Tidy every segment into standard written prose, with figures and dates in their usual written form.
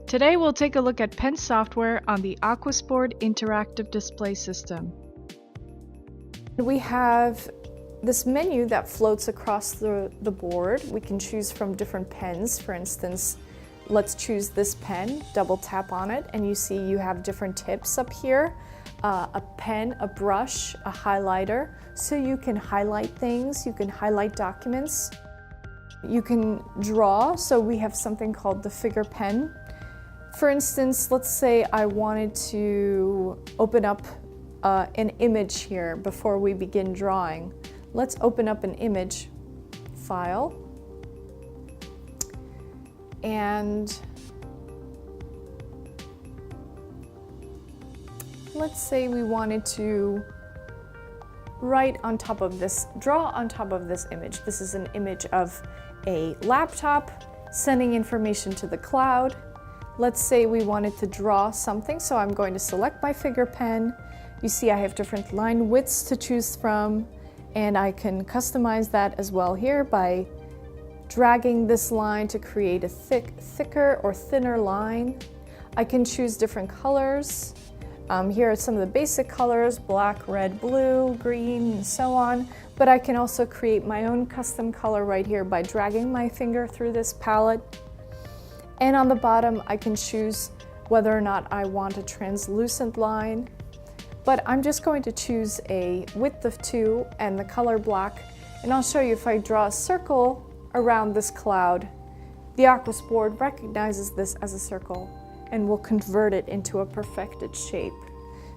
Today we'll take a look at pen software on the AQUOS board interactive display system. We have this menu that floats across the board. We can choose from different pens. For instance, let's choose this pen, double tap on it, and you see you have different tips up here. A pen, a brush, a highlighter, so you can highlight things, you can highlight documents. You can draw, so we have something called the figure pen. For instance, let's say I wanted to open up an image here before we begin drawing. Let's open up an image file. And let's say we wanted to write on top of this, draw on top of this image. This is an image of a laptop sending information to the cloud. Let's say we wanted to draw something, so I'm going to select my figure pen. You see I have different line widths to choose from, and I can customize that as well here by dragging this line to create a thicker or thinner line. I can choose different colors. Here are some of the basic colors: black, red, blue, green, and so on. But I can also create my own custom color right here by dragging my finger through this palette. And on the bottom, I can choose whether or not I want a translucent line. But I'm just going to choose a width of 2 and the color black. And I'll show you if I draw a circle around this cloud, the AQUOS board recognizes this as a circle and will convert it into a perfected shape.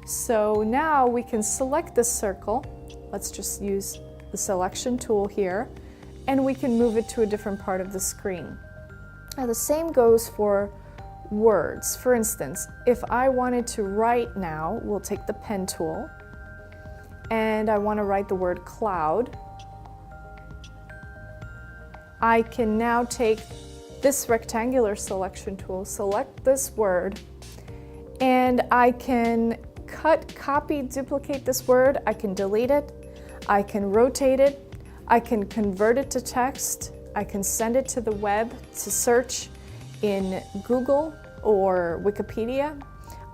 So now we can select this circle. Let's just use the selection tool here, and we can move it to a different part of the screen. Now the same goes for words. For instance, if I wanted to write now, we'll take the pen tool, and I want to write the word cloud. I can now take this rectangular selection tool, select this word, and I can cut, copy, duplicate this word. I can delete it, I can rotate it, I can convert it to text, I can send it to the web to search in Google or Wikipedia.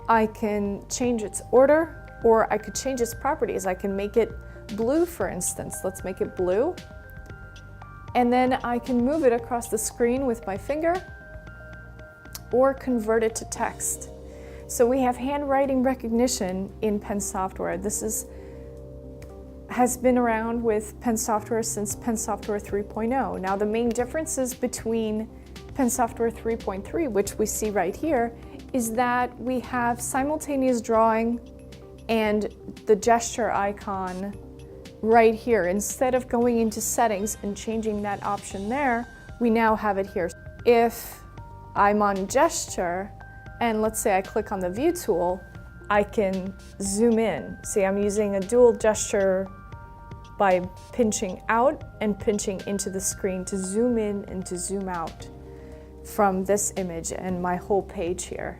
I can change its order, or I could change its properties. I can make it blue, for instance. Let's make it blue. And then I can move it across the screen with my finger or convert it to text. So we have handwriting recognition in pen software. This has been around with pen software since pen software 3.0. Now the main differences between pen software 3.3, which we see right here, is that we have simultaneous drawing and the gesture icon right here. Instead of going into settings and changing that option there, we now have it here. If I'm on gesture, and let's say I click on the view tool, I can zoom in. See, I'm using a dual gesture by pinching out and pinching into the screen to zoom in and to zoom out from this image and my whole page here.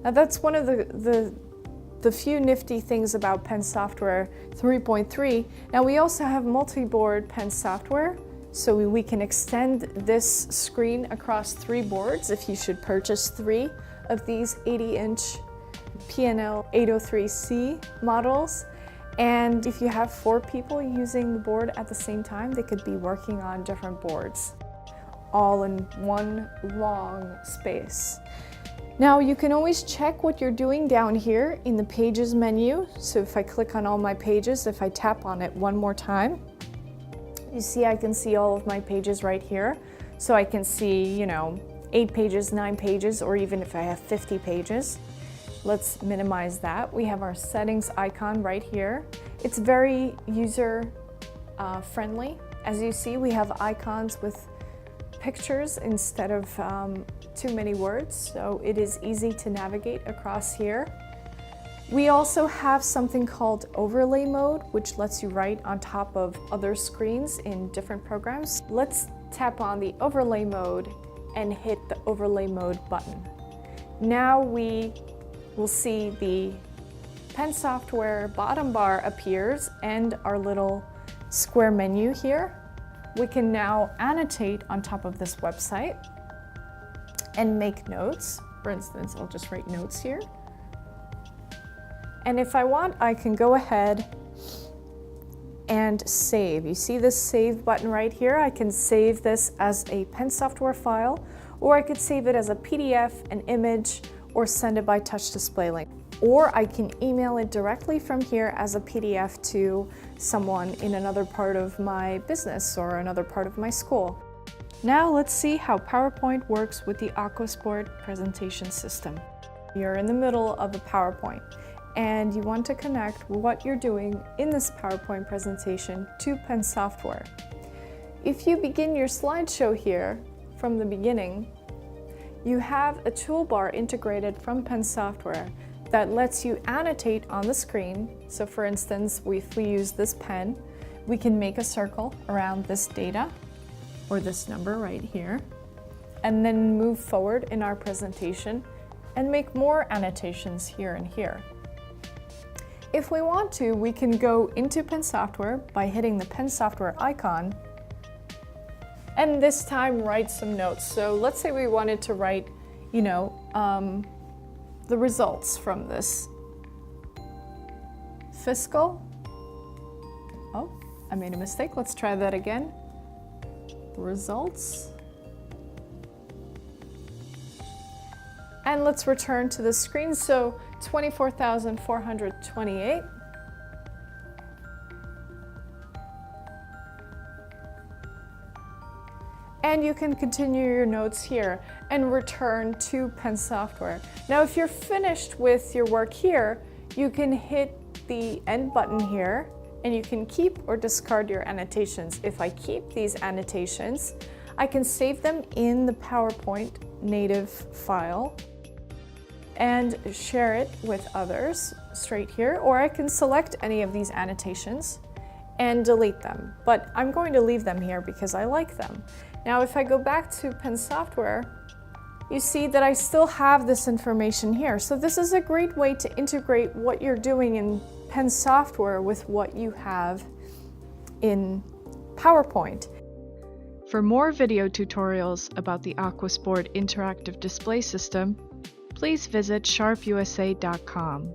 Now that's one of the few nifty things about pen software 3.3. Now we also have multi-board pen software, so we can extend this screen across 3 boards if you should purchase 3 of these 80-inch P&L 803C models. And if you have 4 people using the board at the same time, they could be working on different boards, all in one long space. Now you can always check what you're doing down here in the Pages menu. So if I click on all my pages, if I tap on it one more time, you see I can see all of my pages right here. So I can see, 8 pages, 9 pages, or even if I have 50 pages. Let's minimize that. We have our settings icon right here. It's very user friendly. As you see, we have icons with pictures instead of too many words, so it is easy to navigate across here. We also have something called overlay mode, which lets you write on top of other screens in different programs. Let's tap on the overlay mode and hit the overlay mode button. Now we will see the pen software bottom bar appears and our little square menu here. We can now annotate on top of this website. and make notes. For instance, I'll just write notes here. And if I want, I can go ahead and save. You see this save button right here? I can save this as a pen software file, or I could save it as a PDF, an image, or send it by touch display link. Or I can email it directly from here as a PDF to someone in another part of my business or another part of my school. Now let's see how PowerPoint works with the AQUOS board presentation system. You're in the middle of a PowerPoint and you want to connect what you're doing in this PowerPoint presentation to pen software. If you begin your slideshow here from the beginning, you have a toolbar integrated from pen software that lets you annotate on the screen. So for instance, if we use this pen, we can make a circle around this data or this number right here, and then move forward in our presentation and make more annotations here and here. If we want to, we can go into pen software by hitting the pen software icon, and this time write some notes. So let's say we wanted to write, the results from this fiscal. Oh, I made a mistake. Let's try that again. Results. And let's return to the screen. So 24,428. And you can continue your notes here and return to pen software. Now, if you're finished with your work here, you can hit the end button here and you can keep or discard your annotations. If I keep these annotations, I can save them in the PowerPoint native file and share it with others straight here, or I can select any of these annotations and delete them. But I'm going to leave them here because I like them. Now, if I go back to pen software, you see that I still have this information here. So this is a great way to integrate what you're doing in pen software with what you have in PowerPoint. For more video tutorials about the AQUOS board interactive display system, please visit sharpusa.com.